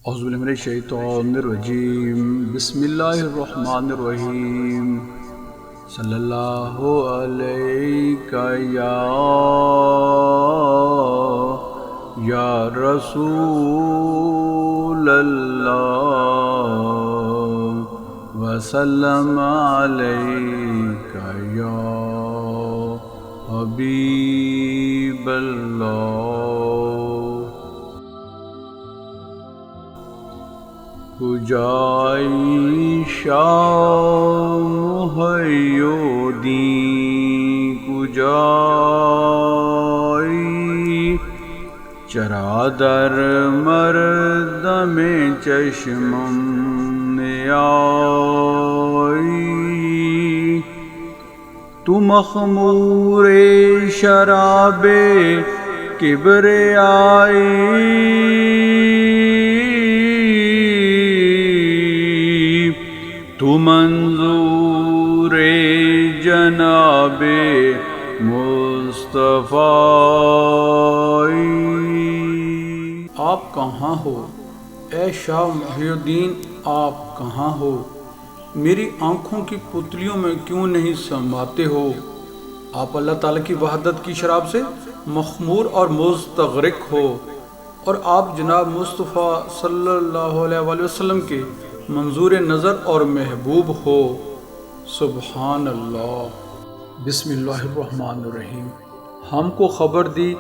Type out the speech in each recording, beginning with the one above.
اعوذ باللہ من الشیطان الرجیم، بسم اللہ الرحمن الرحیم۔ صلی اللہ علیہ یا رسول اللہ، وسلم علیک یا حبیب اللہ۔ کجای شام محیدین، کجای چرا در مردم چشمم نیایی، تو مخمور شراب کبریائی، تو منظور جناب مصطفی۔ آپ کہاں ہو اے شاہ محی الدین، آپ کہاں ہو؟ میری آنکھوں کی پتلیوں میں کیوں نہیں سماتے ہو؟ آپ اللہ تعالیٰ کی وحدت کی شراب سے مخمور اور مستغرق ہو، اور آپ جناب مصطفیٰ صلی اللہ علیہ وآلہ وسلم کے منظور نظر اور محبوب ہو۔ سبحان اللہ۔ بسم اللہ الرحمن الرحیم۔ ہم کو خبر دی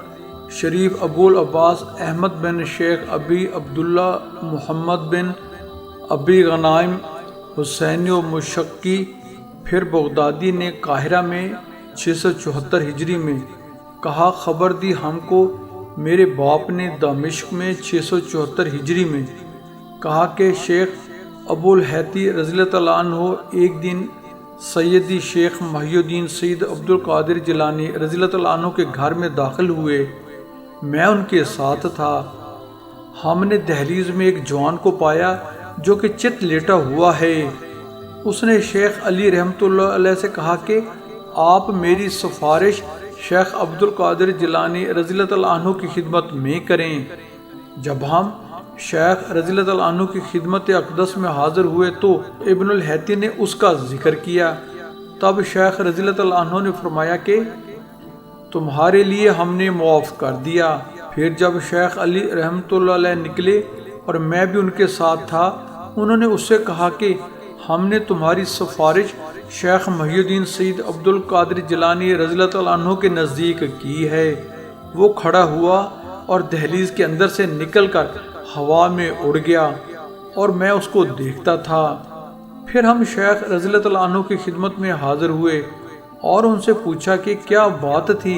شریف ابو العباس احمد بن شیخ ابی عبداللہ محمد بن ابی غنائم حسینی و مشقی پھر بغدادی نے قاہرہ میں 674 ہجری میں کہا، خبر دی ہم کو میرے باپ نے دمشق میں 674 ہجری میں کہا کہ شیخ ابو الہیتی رضی اللہ تعالیٰ عنہ ایک دن سیدی شیخ محی الدین سید عبد القادر جیلانی رضی اللہ تعالیٰ عنہ کے گھر میں داخل ہوئے۔ میں ان کے ساتھ تھا۔ ہم نے دہلیز میں ایک جوان کو پایا جو کہ چت لیٹا ہوا ہے۔ اس نے شیخ علی رحمۃ اللہ علیہ سے کہا کہ آپ میری سفارش شیخ عبد القادر جیلانی رضی اللہ تعالیٰ عنہ کی خدمت میں کریں۔ جب ہم شیخ رضی اللہ تعالیٰ عنہ کی خدمت اقدس میں حاضر ہوئے تو ابن الہیتی نے اس کا ذکر کیا۔ تب شیخ رضی اللہ تعالیٰ عنہ نے فرمایا کہ تمہارے لیے ہم نے معاف کر دیا۔ پھر جب شیخ علی رحمۃ اللہ علیہ نکلے اور میں بھی ان کے ساتھ تھا، انہوں نے اس سے کہا کہ ہم نے تمہاری سفارش شیخ محی الدین سید عبد القادر جیلانی رضی اللہ تعالیٰ عنہ کے نزدیک کی ہے۔ وہ کھڑا ہوا اور دہلیز کے اندر سے نکل کر ہوا میں اڑ گیا اور میں اس کو دیکھتا تھا۔ پھر ہم شیخ رضی اللہ تعالیٰ عنہ کی خدمت میں حاضر ہوئے اور ان سے پوچھا کہ کیا بات تھی؟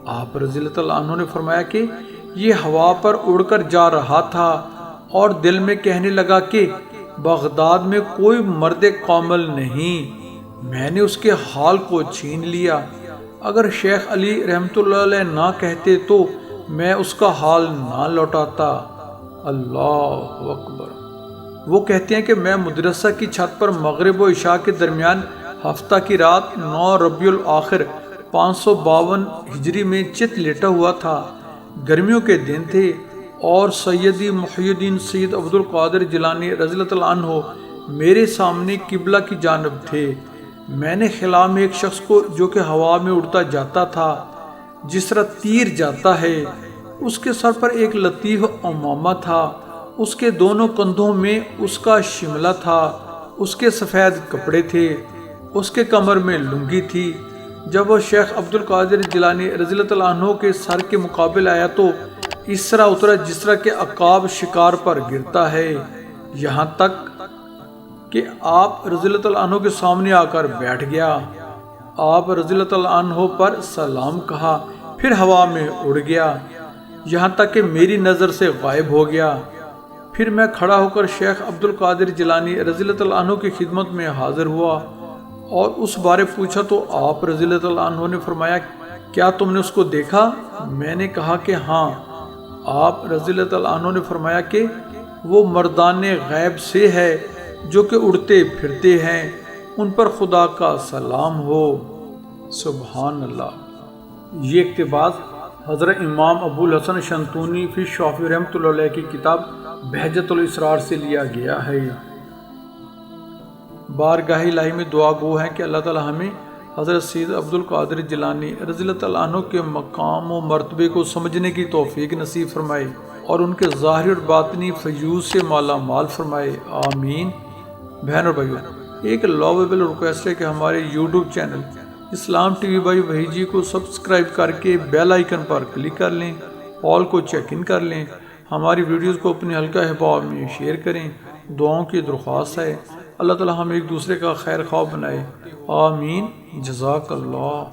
آپ رضی اللہ تعالیٰ عنہ نے فرمایا کہ یہ ہوا پر اڑ کر جا رہا تھا اور دل میں کہنے لگا کہ بغداد میں کوئی مرد کامل نہیں، میں نے اس کے حال کو چھین لیا۔ اگر شیخ علی رحمۃ اللہ علیہ نہ کہتے تو میں اس کا حال نہ لوٹاتا۔ اللہ اکبر۔ وہ کہتے ہیں کہ میں مدرسہ کی چھت پر مغرب و عشاء کے درمیان ہفتہ کی رات 9 ربیع الاخر 552 ہجری میں چت لیٹا ہوا تھا۔ گرمیوں کے دن تھے اور سیدی محی الدین سید عبد القادر جیلانی رضی اللہ تعالیٰ عنہ میرے سامنے قبلہ کی جانب تھے۔ میں نے خلا میں ایک شخص کو جو کہ ہوا میں اڑتا جاتا تھا جس طرح تیر جاتا ہے، اس کے سر پر ایک لطیف عمامہ تھا، اس کے دونوں کندھوں میں اس کا شملہ تھا، اس کے سفید کپڑے تھے، اس کے کمر میں لنگی تھی۔ جب وہ شیخ عبد القادر جیلانی رضی اللہ تعالیٰ عنہ کے سر کے مقابل آیا تو اس طرح اترا جس طرح کے عقاب شکار پر گرتا ہے، یہاں تک کہ آپ رضی اللہ تعالیٰ عنہ کے سامنے آ کر بیٹھ گیا۔ آپ رضی اللہ تعالیٰ عنہ پر سلام کہا، پھر ہوا میں اڑ گیا یہاں تک کہ میری نظر سے غائب ہو گیا۔ پھر میں کھڑا ہو کر شیخ عبد القادر جیلانی رضی اللہ تعالیٰ عنہ کی خدمت میں حاضر ہوا اور اس بارے پوچھا تو آپ رضی اللہ تعالیٰ عنہ نے فرمایا، کیا تم نے اس کو دیکھا؟ میں نے کہا کہ ہاں۔ آپ رضی اللہ تعالیٰ عنہ نے فرمایا کہ وہ مردان غیب سے ہے جو کہ اڑتے پھرتے ہیں، ان پر خدا کا سلام ہو۔ سبحان اللہ۔ یہ اقتباس حضرت امام ابو الحسن شنتونی فی شافعی رحمۃ اللہ علیہ کی کتاب بہجت الاسرار سے لیا گیا ہے۔ بارگاہ الہی میں دعا گو ہیں کہ اللہ تعالی ہمیں حضرت سید عبد القادر جیلانی رضی اللہ تعالیٰ عنہ کے مقام و مرتبے کو سمجھنے کی توفیق نصیب فرمائے اور ان کے ظاہری اور باطنی فیوز سے مالا مال فرمائے، آمین۔ بہن اور بھائیو، ایک لوویبل ریکویسٹ ہے کہ ہمارے YouTube channel Islam TV by Waheed ji جی کو سبسکرائب کر کے بیل آئیکن پر کلک کر لیں، آل کو چیک ان کر لیں، ہماری ویڈیوز کو اپنے حلقہ احباب میں شیئر کریں۔ دعاؤں کی درخواست ہے، اللہ تعالی ہم ایک دوسرے کا خیر خواہ بنائے، آمین۔ جزاک اللہ۔